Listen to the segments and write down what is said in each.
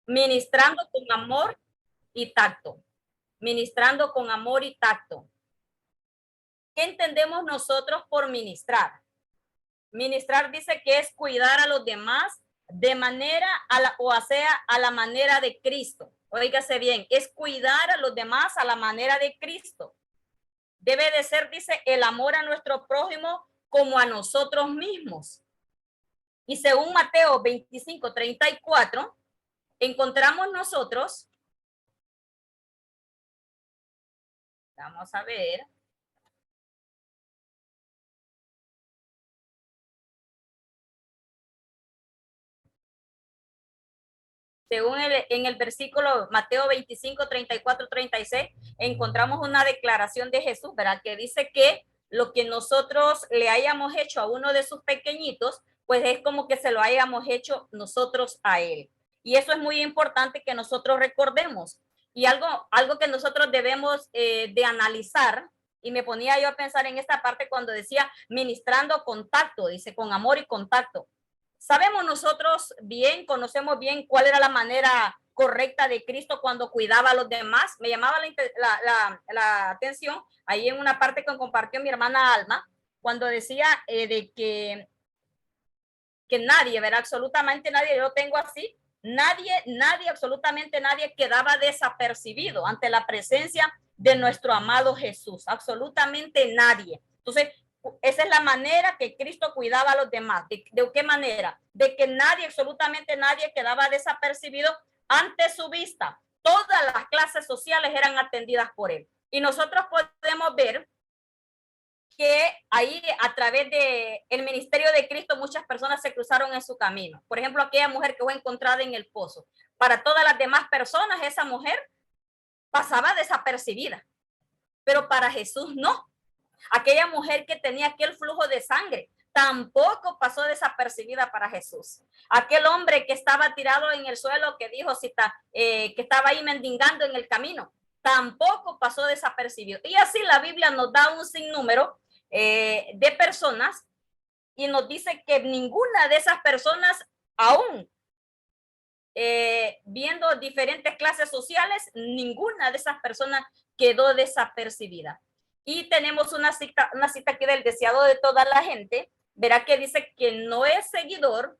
Ministrando con amor y tacto. Ministrando con amor y tacto. ¿Qué entendemos nosotros por ministrar? Ministrar dice que es cuidar a los demás de manera a la manera de Cristo. Óigase bien, es cuidar a los demás a la manera de Cristo. Debe de ser, dice, el amor a nuestro prójimo como a nosotros mismos. Y según Mateo 25:34, encontramos nosotros, vamos a ver, según en el versículo Mateo 25, 34, 36, encontramos una declaración de Jesús, ¿verdad? Que dice que lo que nosotros le hayamos hecho a uno de sus pequeñitos, pues es como que se lo hayamos hecho nosotros a él. Y eso es muy importante que nosotros recordemos. Y algo que nosotros debemos de analizar, y me ponía yo a pensar en esta parte cuando decía ministrando contacto, dice con amor y contacto. Sabemos nosotros bien, conocemos bien cuál era la manera correcta de Cristo cuando cuidaba a los demás. Me llamaba la atención ahí en una parte que compartió mi hermana Alma, cuando decía de que nadie, ¿verdad? Absolutamente nadie, yo lo tengo así, nadie, absolutamente nadie quedaba desapercibido ante la presencia de nuestro amado Jesús, absolutamente nadie. Entonces, esa es la manera que Cristo cuidaba a los demás. ¿De qué manera? De que nadie, absolutamente nadie quedaba desapercibido ante su vista. Todas las clases sociales eran atendidas por él. Y nosotros podemos ver que ahí a través de el ministerio de Cristo muchas personas se cruzaron en su camino. Por ejemplo, aquella mujer que fue encontrada en el pozo. Para todas las demás personas, esa mujer pasaba desapercibida, pero para Jesús no. Aquella mujer que tenía aquel flujo de sangre tampoco pasó desapercibida para Jesús. Aquel hombre que estaba tirado en el suelo, que dijo que estaba ahí mendigando en el camino, tampoco pasó desapercibido. Y así la Biblia nos da un sinnúmero de personas y nos dice que ninguna de esas personas, aún viendo diferentes clases sociales, ninguna de esas personas quedó desapercibida. Y tenemos una cita aquí del deseado de toda la gente, verá que dice que no es seguidor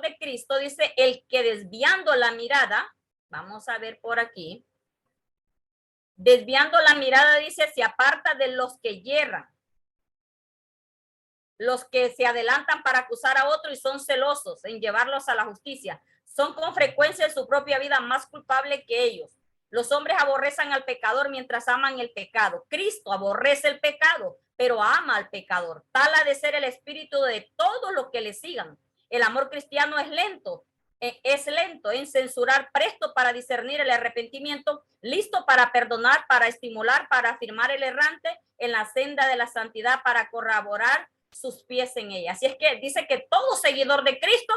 de Cristo, dice el que desviando la mirada, vamos a ver por aquí, desviando la mirada, dice, se aparta de los que yerran, los que se adelantan para acusar a otro y son celosos en llevarlos a la justicia. Son con frecuencia en su propia vida más culpables que ellos. Los hombres aborrecen al pecador mientras aman el pecado. Cristo aborrece el pecado, pero ama al pecador. Tal ha de ser el espíritu de todos los que le sigan. El amor cristiano es lento en censurar, presto para discernir el arrepentimiento, listo para perdonar, para estimular, para afirmar el errante en la senda de la santidad, para corroborar sus pies en ella. Así es que dice que todo seguidor de Cristo,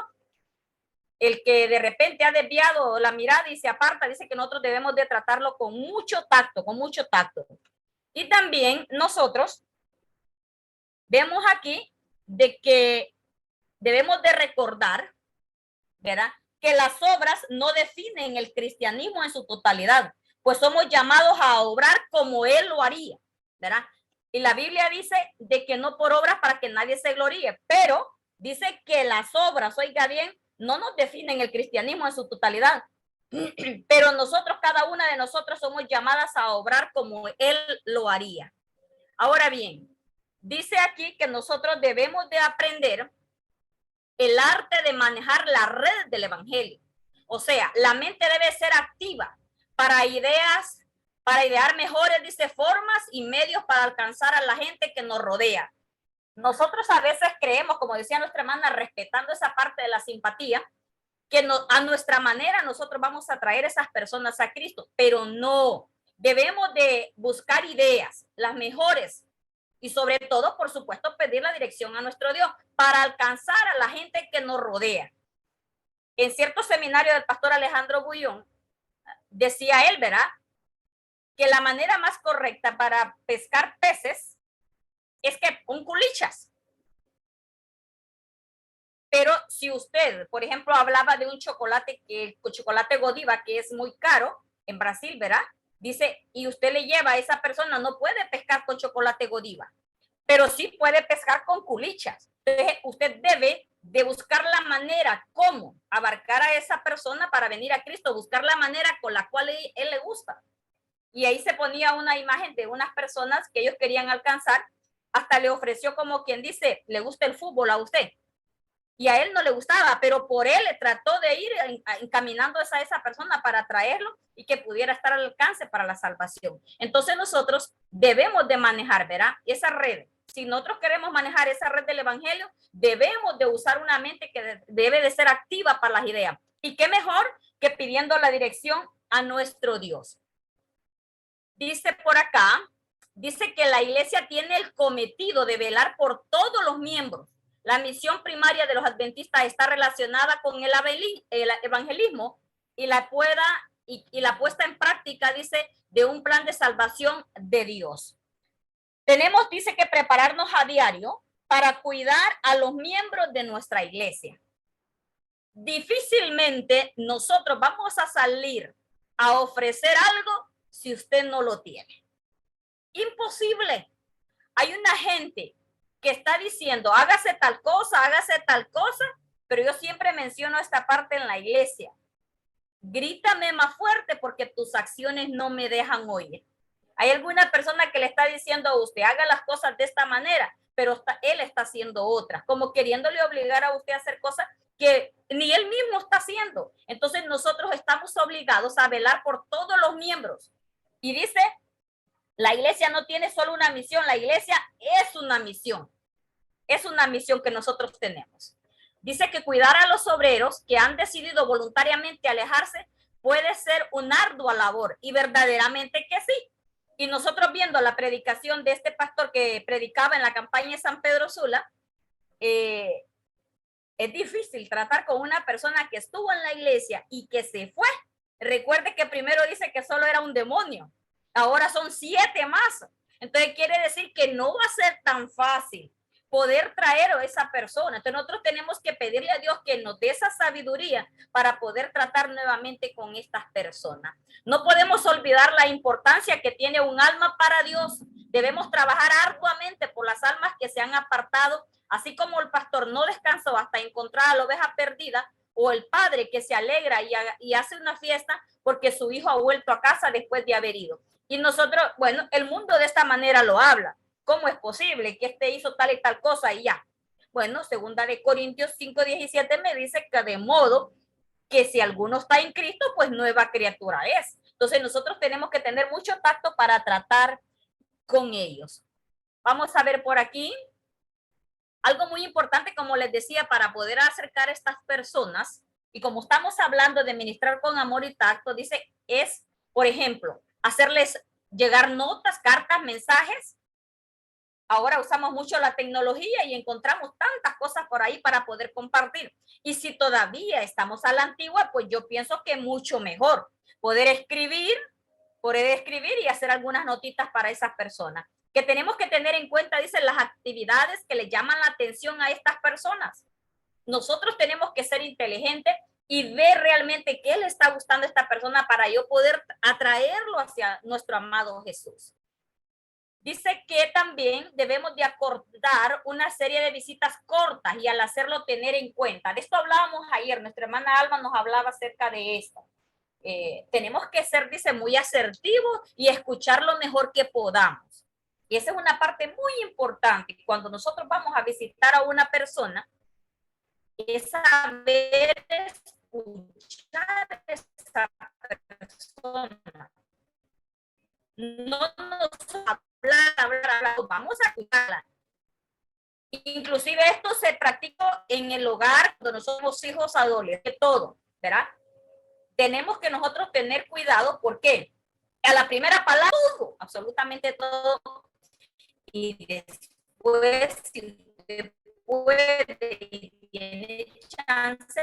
el que de repente ha desviado la mirada y se aparta, dice que nosotros debemos de tratarlo con mucho tacto, con mucho tacto. Y también nosotros vemos aquí de que debemos de recordar, ¿verdad?, que las obras no definen el cristianismo en su totalidad, pues somos llamados a obrar como Él lo haría, ¿verdad? Y la Biblia dice de que no por obras para que nadie se gloríe, pero dice que las obras, oiga bien, no nos definen el cristianismo en su totalidad, pero nosotros, cada una de nosotros somos llamadas a obrar como Él lo haría. Ahora bien, dice aquí que nosotros debemos de aprender el arte de manejar la red del evangelio. O sea, la mente debe ser activa para idear mejores, dice, formas y medios para alcanzar a la gente que nos rodea. Nosotros a veces creemos, como decía nuestra hermana, respetando esa parte de la simpatía, que a nuestra manera nosotros vamos a traer esas personas a Cristo, pero no. Debemos de buscar ideas, las mejores, y sobre todo, por supuesto, pedir la dirección a nuestro Dios para alcanzar a la gente que nos rodea. En cierto seminario del pastor Alejandro Bullón, decía él, ¿verdad?, que la manera más correcta para pescar peces es que un culichas. Pero si usted, por ejemplo, hablaba de un chocolate, que el chocolate Godiva, que es muy caro en Brasil, ¿verdad? Dice, y usted le lleva a esa persona, no puede pescar con chocolate Godiva, pero sí puede pescar con culichas. Entonces, usted debe de buscar la manera cómo abarcar a esa persona para venir a Cristo, buscar la manera con la cual él le gusta. Y ahí se ponía una imagen de unas personas que ellos querían alcanzar, hasta le ofreció como quien dice, le gusta el fútbol a usted. Y a él no le gustaba, pero por él le trató de ir encaminando a esa persona para traerlo y que pudiera estar al alcance para la salvación. Entonces nosotros debemos de manejar, ¿verdad? Esa red. Si nosotros queremos manejar esa red del evangelio, debemos de usar una mente que debe de ser activa para las ideas. Y qué mejor que pidiendo la dirección a nuestro Dios. Dice por acá, dice que la iglesia tiene el cometido de velar por todos los miembros. La misión primaria de los adventistas está relacionada con el evangelismo y la puesta en práctica, dice, de un plan de salvación de Dios. Tenemos, dice, que prepararnos a diario para cuidar a los miembros de nuestra iglesia. Difícilmente nosotros vamos a salir a ofrecer algo si usted no lo tiene. Imposible. Hay una gente que está diciendo, hágase tal cosa, pero yo siempre menciono esta parte en la iglesia. Grítame más fuerte porque tus acciones no me dejan oír. Hay alguna persona que le está diciendo a usted, haga las cosas de esta manera, pero él está haciendo otras, como queriéndole obligar a usted a hacer cosas que ni él mismo está haciendo. Entonces nosotros estamos obligados a velar por todos los miembros. Y dice, la iglesia no tiene solo una misión, la iglesia es una misión. Es una misión que nosotros tenemos. Dice que cuidar a los obreros que han decidido voluntariamente alejarse puede ser una ardua labor, y verdaderamente que sí. Y nosotros viendo la predicación de este pastor que predicaba en la campaña de San Pedro Sula, es difícil tratar con una persona que estuvo en la iglesia y que se fue. Recuerde que primero dice que solo era un demonio, ahora son 7 más. Entonces quiere decir que no va a ser tan fácil poder traer a esa persona. Entonces nosotros tenemos que pedirle a Dios que nos dé esa sabiduría para poder tratar nuevamente con estas personas. No podemos olvidar la importancia que tiene un alma para Dios. Debemos trabajar arduamente por las almas que se han apartado, así como el pastor no descansó hasta encontrar a la oveja perdida, o el padre que se alegra y hace una fiesta porque su hijo ha vuelto a casa después de haber ido. Y nosotros, bueno, el mundo de esta manera lo habla. ¿Cómo es posible que este hizo tal y tal cosa y ya? Bueno, segunda de Corintios 5:17 me dice que de modo que si alguno está en Cristo, pues nueva criatura es. Entonces nosotros tenemos que tener mucho tacto para tratar con ellos. Vamos a ver por aquí. Algo muy importante, como les decía, para poder acercar a estas personas, y como estamos hablando de ministrar con amor y tacto, dice, es, por ejemplo, hacerles llegar notas, cartas, mensajes. Ahora usamos mucho la tecnología y encontramos tantas cosas por ahí para poder compartir. Y si todavía estamos a la antigua, pues yo pienso que mucho mejor poder escribir y hacer algunas notitas para esas personas. Que tenemos que tener en cuenta, dicen, las actividades que le llaman la atención a estas personas. Nosotros tenemos que ser inteligentes y ver realmente qué le está gustando a esta persona para yo poder atraerlo hacia nuestro amado Jesús. Dice que también debemos de acordar una serie de visitas cortas y al hacerlo tener en cuenta. De esto hablábamos ayer, nuestra hermana Alma nos hablaba acerca de esto. Tenemos que ser, dice, muy asertivos y escuchar lo mejor que podamos. Y esa es una parte muy importante. Cuando nosotros vamos a visitar a una persona, es saber escuchar a esa persona. No nos hablar, vamos a escucharla. Inclusive esto se practica en el hogar cuando nosotros somos hijos adolescentes, todo, ¿verdad? Tenemos que nosotros tener cuidado porque a la primera palabra todo, absolutamente todo, y después si usted puede y tiene chance,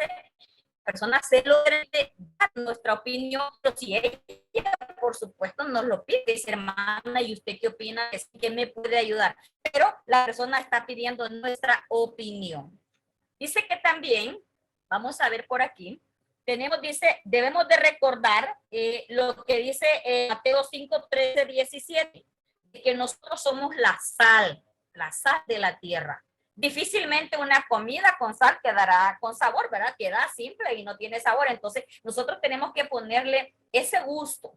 personas se logran dar nuestra opinión, pero si ella, por supuesto, nos lo pide, dice, hermana, ¿y usted qué opina? ¿Qué me puede ayudar? Pero la persona está pidiendo nuestra opinión. Dice que también, vamos a ver por aquí, dice, debemos de recordar lo que dice Mateo 5, 13, 17, que nosotros somos la sal de la tierra. Difícilmente una comida con sal quedará con sabor, ¿verdad? Queda simple y no tiene sabor. Entonces, nosotros tenemos que ponerle ese gusto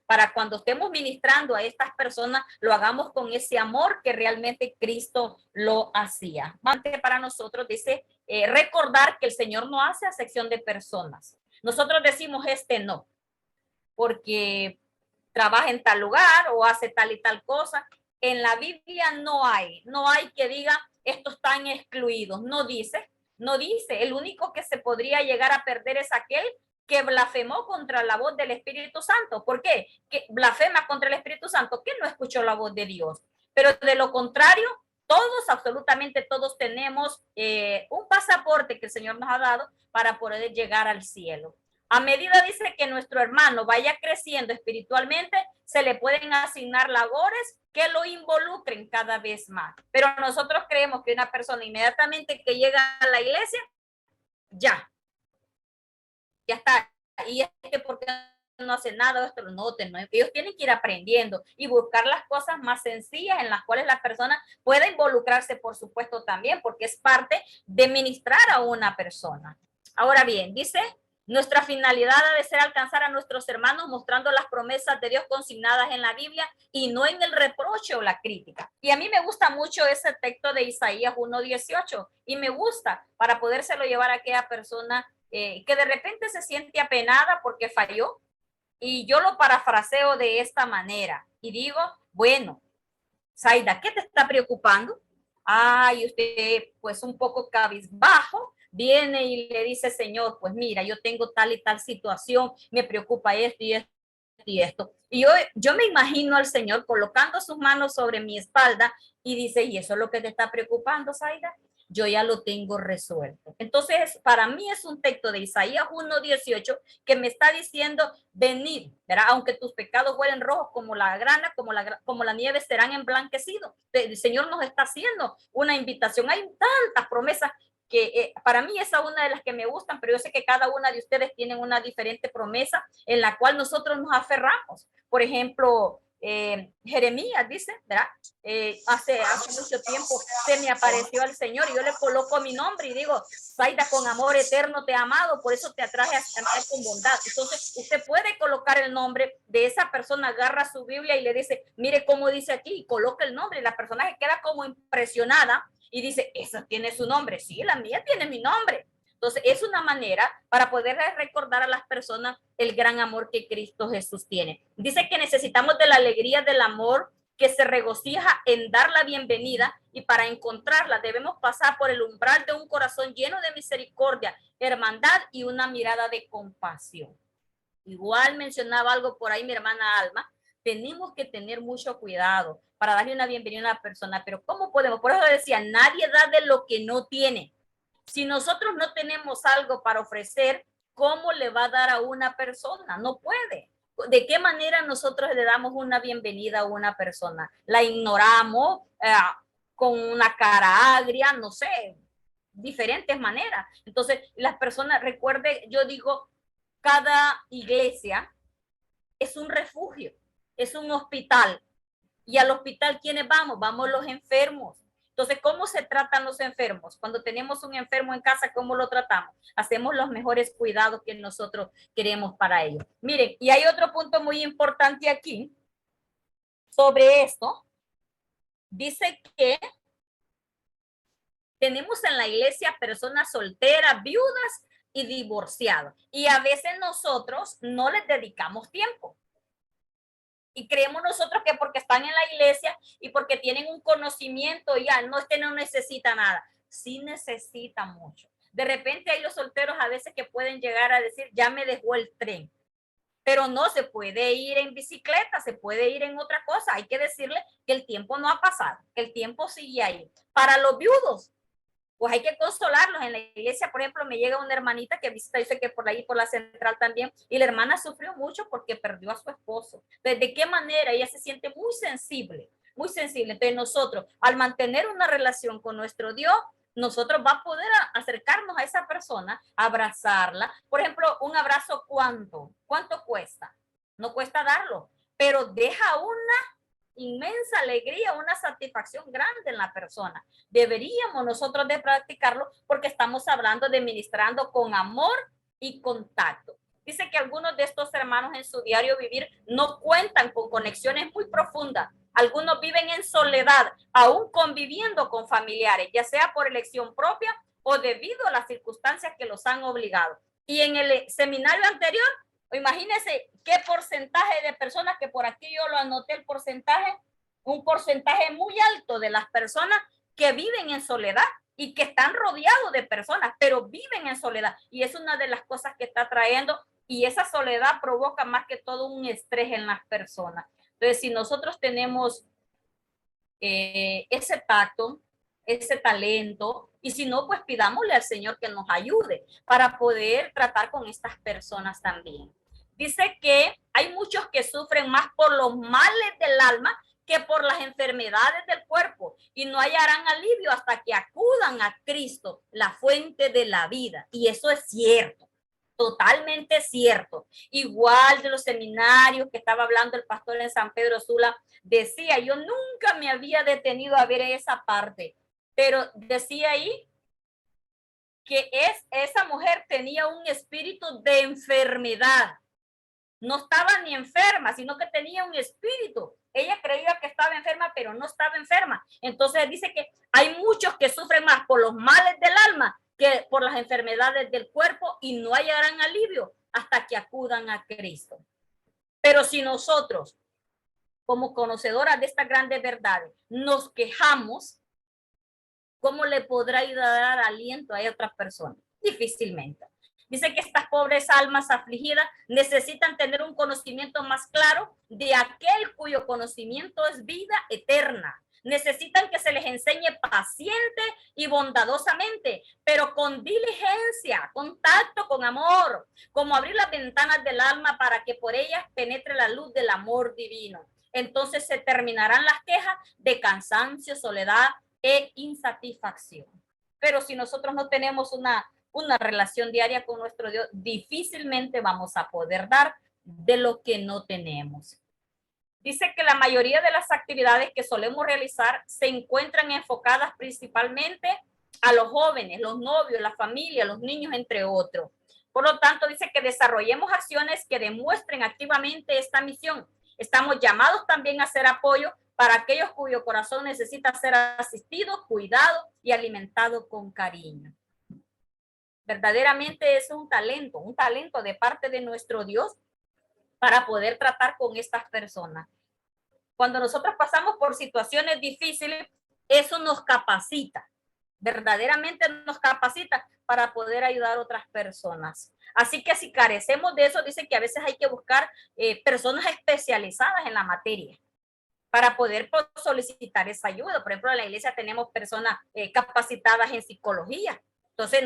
para cuando estemos ministrando a estas personas, lo hagamos con ese amor que realmente Cristo lo hacía. Para nosotros dice recordar que el Señor no hace acepción de personas. Nosotros decimos no, porque trabaja en tal lugar o hace tal y tal cosa. En la Biblia no hay que diga estos están excluidos. No dice. El único que se podría llegar a perder es aquel que blasfemó contra la voz del Espíritu Santo. ¿Por qué? Que blasfema contra el Espíritu Santo, que no escuchó la voz de Dios. Pero de lo contrario, todos, absolutamente todos tenemos un pasaporte que el Señor nos ha dado para poder llegar al cielo. A medida, dice, que nuestro hermano vaya creciendo espiritualmente, se le pueden asignar labores que lo involucren cada vez más. Pero nosotros creemos que una persona inmediatamente que llega a la iglesia, ya está. Y es que porque no hace nada, esto no, ellos tienen que ir aprendiendo y buscar las cosas más sencillas en las cuales la persona pueda involucrarse, por supuesto, también, porque es parte de ministrar a una persona. Ahora bien, dice, nuestra finalidad debe ser alcanzar a nuestros hermanos mostrando las promesas de Dios consignadas en la Biblia y no en el reproche o la crítica. Y a mí me gusta mucho ese texto de Isaías 1:18 y me gusta para podérselo llevar a aquella persona que de repente se siente apenada porque falló. Y yo lo parafraseo de esta manera y digo, bueno, Zaida, ¿qué te está preocupando? Ay, usted pues un poco cabizbajo, viene y le dice, Señor, pues mira, yo tengo tal y tal situación, me preocupa esto y esto y esto. Y yo me imagino al Señor colocando sus manos sobre mi espalda y dice, ¿y eso es lo que te está preocupando, Zaida? Yo ya lo tengo resuelto. Entonces, para mí es un texto de Isaías 1:18 que me está diciendo, venid, ¿verdad? Aunque tus pecados huelen rojos como la grana, como la nieve, serán emblanquecidos. El Señor nos está haciendo una invitación. Hay tantas promesas que para mí esa es una de las que me gustan, pero yo sé que cada una de ustedes tienen una diferente promesa en la cual nosotros nos aferramos. Por ejemplo, Jeremías dice, ¿verdad? Hace mucho tiempo se me apareció el Señor y yo le coloco mi nombre y digo, Zaida, con amor eterno te he amado, por eso te atraje a mí con bondad. Entonces, usted puede colocar el nombre de esa persona, agarra su Biblia y le dice, mire cómo dice aquí, y coloca el nombre, y la persona que queda como impresionada y dice, esa tiene su nombre, sí, la mía tiene mi nombre. Entonces, es una manera para poder recordar a las personas el gran amor que Cristo Jesús tiene. Dice que necesitamos de la alegría del amor que se regocija en dar la bienvenida y para encontrarla debemos pasar por el umbral de un corazón lleno de misericordia, hermandad y una mirada de compasión. Igual mencionaba algo por ahí mi hermana Alma, tenemos que tener mucho cuidado para darle una bienvenida a una persona, pero ¿cómo podemos? Por eso decía, nadie da de lo que no tiene. Si nosotros no tenemos algo para ofrecer, ¿cómo le va a dar a una persona? No puede. ¿De qué manera nosotros le damos una bienvenida a una persona? ¿La ignoramos con una cara agria? No sé, diferentes maneras. Entonces, las personas, recuerde, yo digo, cada iglesia es un refugio, es un hospital. Y al hospital, ¿quiénes vamos? Vamos los enfermos. Entonces, ¿cómo se tratan los enfermos? Cuando tenemos un enfermo en casa, ¿cómo lo tratamos? Hacemos los mejores cuidados que nosotros queremos para ellos. Miren, y hay otro punto muy importante aquí sobre esto. Dice que tenemos en la iglesia personas solteras, viudas y divorciados. Y a veces nosotros no les dedicamos tiempo. Y creemos nosotros que porque están en la iglesia y porque tienen un conocimiento ya, no es que no necesita nada. Sí necesita mucho. De repente hay los solteros a veces que pueden llegar a decir, ya me dejó el tren. Pero no se puede ir en bicicleta, se puede ir en otra cosa. Hay que decirle que el tiempo no ha pasado, que el tiempo sigue ahí. Para los viudos, pues hay que consolarlos. En la iglesia, por ejemplo, me llega una hermanita que visita, dice que por ahí, por la central también, y la hermana sufrió mucho porque perdió a su esposo. Entonces, ¿de qué manera? Ella se siente muy sensible, muy sensible. Entonces nosotros, al mantener una relación con nuestro Dios, nosotros va a poder acercarnos a esa persona, abrazarla. Por ejemplo, un abrazo, ¿cuánto cuesta? No cuesta darlo, pero deja una inmensa alegría, una satisfacción grande en la persona. Deberíamos nosotros de practicarlo porque estamos hablando de ministrando con amor y contacto. Dice que algunos de estos hermanos en su diario vivir no cuentan con conexiones muy profundas. Algunos viven en soledad, aún conviviendo con familiares, ya sea por elección propia o debido a las circunstancias que los han obligado. Y en el seminario anterior, imagínense qué porcentaje de personas, que por aquí yo lo anoté el porcentaje, un porcentaje muy alto de las personas que viven en soledad y que están rodeados de personas, pero viven en soledad. Y es una de las cosas que está trayendo, y esa soledad provoca más que todo un estrés en las personas. Entonces, si nosotros tenemos ese tacto, ese talento, y si no, pues pidámosle al Señor que nos ayude para poder tratar con estas personas también. Dice que hay muchos que sufren más por los males del alma que por las enfermedades del cuerpo, y no hallarán alivio hasta que acudan a Cristo, la fuente de la vida. Y eso es cierto, totalmente cierto. Igual de los seminarios que estaba hablando el pastor en San Pedro Sula, decía, yo nunca me había detenido a ver esa parte, pero decía ahí que esa mujer tenía un espíritu de enfermedad. No estaba ni enferma, sino que tenía un espíritu. Ella creía que estaba enferma, pero no estaba enferma. Entonces dice que hay muchos que sufren más por los males del alma que por las enfermedades del cuerpo, y no hallarán alivio hasta que acudan a Cristo. Pero si nosotros, como conocedoras de estas grandes verdades, nos quejamos, ¿cómo le podrá dar aliento a otras personas? Difícilmente. Dice que estas pobres almas afligidas necesitan tener un conocimiento más claro de aquel cuyo conocimiento es vida eterna. Necesitan que se les enseñe paciente y bondadosamente, pero con diligencia, con tacto, con amor, como abrir las ventanas del alma para que por ellas penetre la luz del amor divino. Entonces se terminarán las quejas de cansancio, soledad e insatisfacción. Pero si nosotros no tenemos una relación diaria con nuestro Dios, difícilmente vamos a poder dar de lo que no tenemos. Dice que la mayoría de las actividades que solemos realizar se encuentran enfocadas principalmente a los jóvenes, los novios, la familia, los niños, entre otros. Por lo tanto, dice que desarrollemos acciones que demuestren activamente esta misión. Estamos llamados también a hacer apoyo para aquellos cuyo corazón necesita ser asistido, cuidado y alimentado con cariño. Verdaderamente es un talento de parte de nuestro Dios para poder tratar con estas personas. Cuando nosotros pasamos por situaciones difíciles, eso nos capacita, verdaderamente nos capacita para poder ayudar a otras personas. Así que si carecemos de eso, dice que a veces hay que buscar personas especializadas en la materia para poder solicitar esa ayuda. Por ejemplo, en la iglesia tenemos personas capacitadas en psicología. Entonces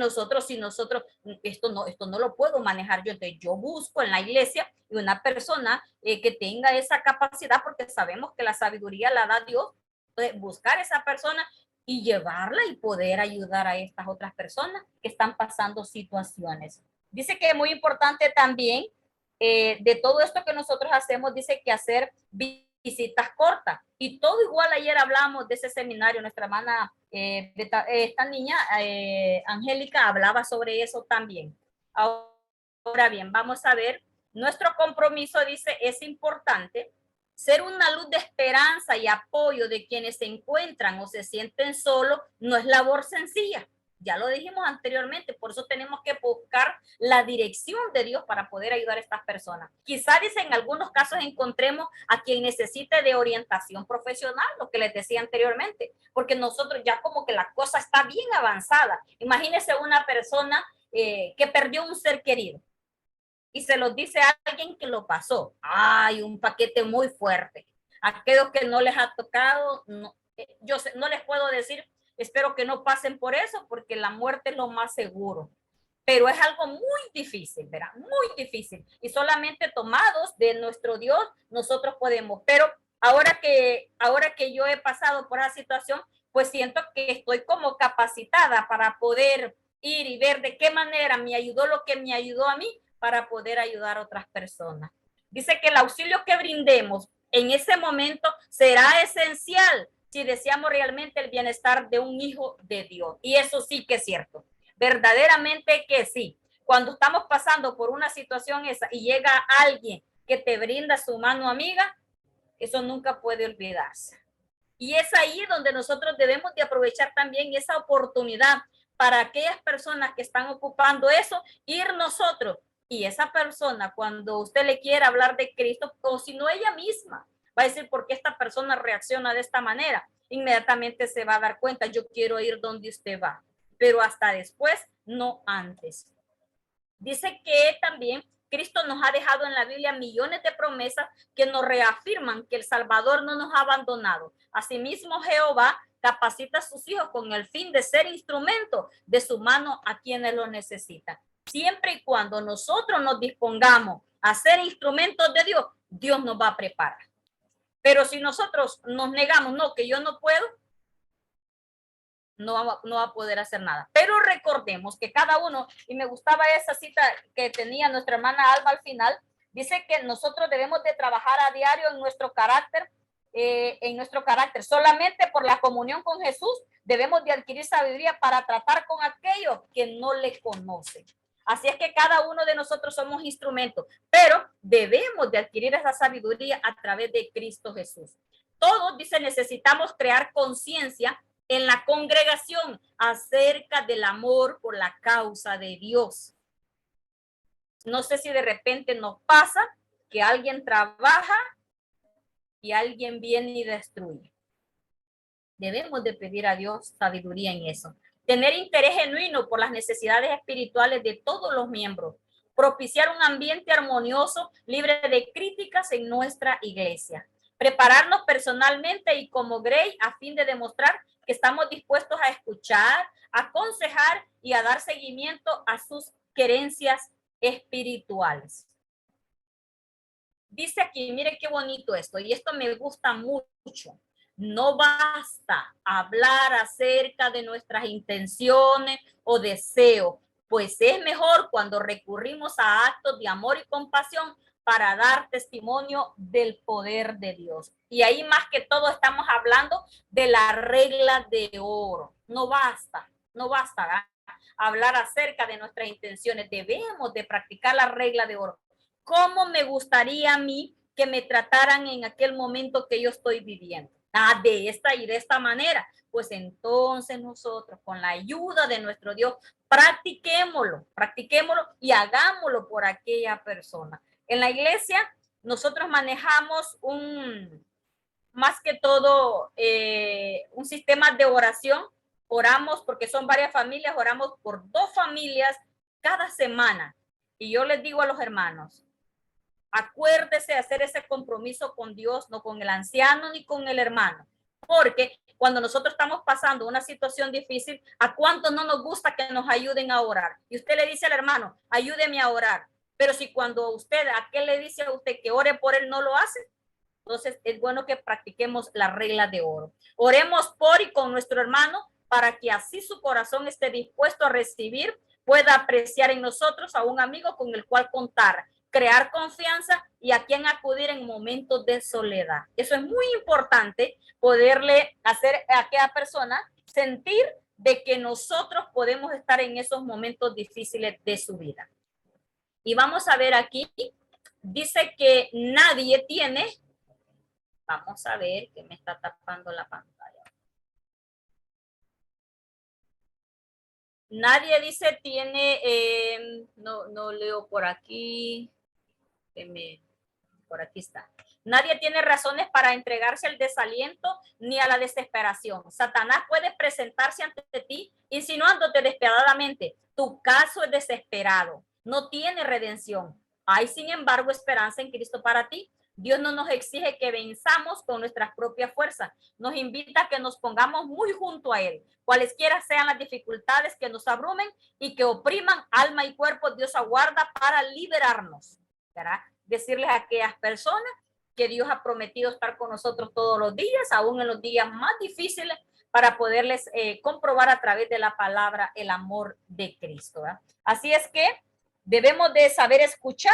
esto no lo puedo manejar yo, entonces yo busco en la iglesia una persona que tenga esa capacidad, porque sabemos que la sabiduría la da Dios. Entonces buscar esa persona y llevarla y poder ayudar a estas otras personas que están pasando situaciones. Dice que es muy importante también de todo esto que nosotros hacemos, dice que hacer visitas cortas, y todo igual. Ayer hablamos de ese seminario, nuestra hermana, esta niña, Angélica, hablaba sobre eso también. Ahora bien, vamos a ver, nuestro compromiso, dice, es importante ser una luz de esperanza y apoyo de quienes se encuentran o se sienten solos. No es labor sencilla, ya lo dijimos anteriormente, por eso tenemos que buscar la dirección de Dios para poder ayudar a estas personas. Quizá, dice, en algunos casos encontremos a quien necesite de orientación profesional, lo que les decía anteriormente, porque nosotros ya como que la cosa está bien avanzada. Imagínense una persona que perdió un ser querido y se los dice a alguien que lo pasó. Ay, un paquete muy fuerte. Aquellos que no les ha tocado, no, yo no les puedo decir, espero que no pasen por eso, porque la muerte es lo más seguro. Pero es algo muy difícil, ¿verdad? Muy difícil. Y solamente tomados de nuestro Dios, nosotros podemos. Pero ahora que yo he pasado por esa situación, pues siento que estoy como capacitada para poder ir y ver de qué manera me ayudó lo que me ayudó a mí para poder ayudar a otras personas. Dice que el auxilio que brindemos en ese momento será esencial si deseamos realmente el bienestar de un hijo de Dios. Y eso sí que es cierto, verdaderamente que sí. Cuando estamos pasando por una situación esa y llega alguien que te brinda su mano amiga, eso nunca puede olvidarse. Y es ahí donde nosotros debemos de aprovechar también esa oportunidad para aquellas personas que están ocupando eso, ir nosotros. Y esa persona, cuando usted le quiera hablar de Cristo, o si no ella misma, va a decir por qué esta persona reacciona de esta manera. Inmediatamente se va a dar cuenta, yo quiero ir donde usted va, pero hasta después, no antes. Dice que también Cristo nos ha dejado en la Biblia millones de promesas que nos reafirman que el Salvador no nos ha abandonado. Asimismo, Jehová capacita a sus hijos con el fin de ser instrumento de su mano a quienes lo necesitan. Siempre y cuando nosotros nos dispongamos a ser instrumentos de Dios, Dios nos va a preparar. Pero si nosotros nos negamos, no, que yo no puedo, no va a poder hacer nada. Pero recordemos que cada uno, y me gustaba esa cita que tenía nuestra hermana Alba al final, dice que nosotros debemos de trabajar a diario en nuestro carácter, solamente por la comunión con Jesús debemos de adquirir sabiduría para tratar con aquellos que no le conocen. Así es que cada uno de nosotros somos instrumentos, pero debemos de adquirir esa sabiduría a través de Cristo Jesús. Todos, dice, necesitamos crear conciencia en la congregación acerca del amor por la causa de Dios. No sé si de repente nos pasa que alguien trabaja y alguien viene y destruye. Debemos de pedir a Dios sabiduría en eso. Tener interés genuino por las necesidades espirituales de todos los miembros. Propiciar un ambiente armonioso, libre de críticas en nuestra iglesia. Prepararnos personalmente y como Grey a fin de demostrar que estamos dispuestos a escuchar, a aconsejar y a dar seguimiento a sus querencias espirituales. Dice aquí, mire qué bonito esto, y esto me gusta mucho. No basta hablar acerca de nuestras intenciones o deseos, pues es mejor cuando recurrimos a actos de amor y compasión para dar testimonio del poder de Dios. Y ahí más que todo estamos hablando de la regla de oro. No basta, no basta, ¿verdad?, hablar acerca de nuestras intenciones. Debemos de practicar la regla de oro. ¿Cómo me gustaría a mí que me trataran en aquel momento que yo estoy viviendo? De esta y de esta manera. Pues entonces nosotros, con la ayuda de nuestro Dios, practiquémoslo y hagámoslo por aquella persona. En la iglesia, nosotros manejamos más que todo, un sistema de oración. Oramos porque son varias familias, oramos por 2 familias cada semana. Y yo les digo a los hermanos, acuérdese de hacer ese compromiso con Dios, no con el anciano ni con el hermano. Porque cuando nosotros estamos pasando una situación difícil, ¿a cuánto no nos gusta que nos ayuden a orar? Y usted le dice al hermano, ayúdeme a orar. Pero si cuando usted, aquel le dice a usted que ore por él, no lo hace, entonces es bueno que practiquemos la regla de oro. Oremos por y con nuestro hermano para que así su corazón esté dispuesto a recibir, pueda apreciar en nosotros a un amigo con el cual contar, crear confianza y a quien acudir en momentos de soledad. Eso es muy importante, poderle hacer a aquella persona sentir de que nosotros podemos estar en esos momentos difíciles de su vida. Y vamos a ver aquí, dice que nadie tiene, vamos a ver que me está tapando la pantalla. Nadie dice tiene, no leo por aquí, por aquí está. Nadie tiene razones para entregarse al desaliento ni a la desesperación. Satanás puede presentarse ante ti insinuándote despiadadamente. Tu caso es desesperado, no tiene redención. Hay, sin embargo, esperanza en Cristo para ti. Dios no nos exige que venzamos con nuestras propias fuerzas. Nos invita a que nos pongamos muy junto a Él. Cualesquiera sean las dificultades que nos abrumen y que opriman alma y cuerpo, Dios aguarda para liberarnos. ¿Verdad? Decirles a aquellas personas que Dios ha prometido estar con nosotros todos los días, aún en los días más difíciles, para poderles comprobar a través de la palabra el amor de Cristo, ¿verdad? Así es que debemos de saber escuchar,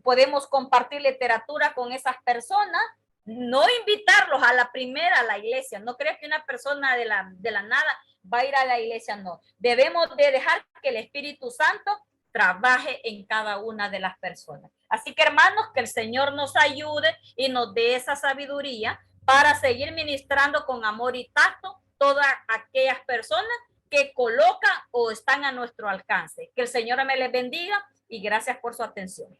podemos compartir literatura con esas personas, no invitarlos a la primera a la iglesia. No creas que una persona de la nada va a ir a la iglesia, no. Debemos de dejar que el Espíritu Santo trabaje en cada una de las personas. Así que, hermanos, que el Señor nos ayude y nos dé esa sabiduría para seguir ministrando con amor y tacto todas aquellas personas que colocan o están a nuestro alcance. Que el Señor me les bendiga y gracias por su atención.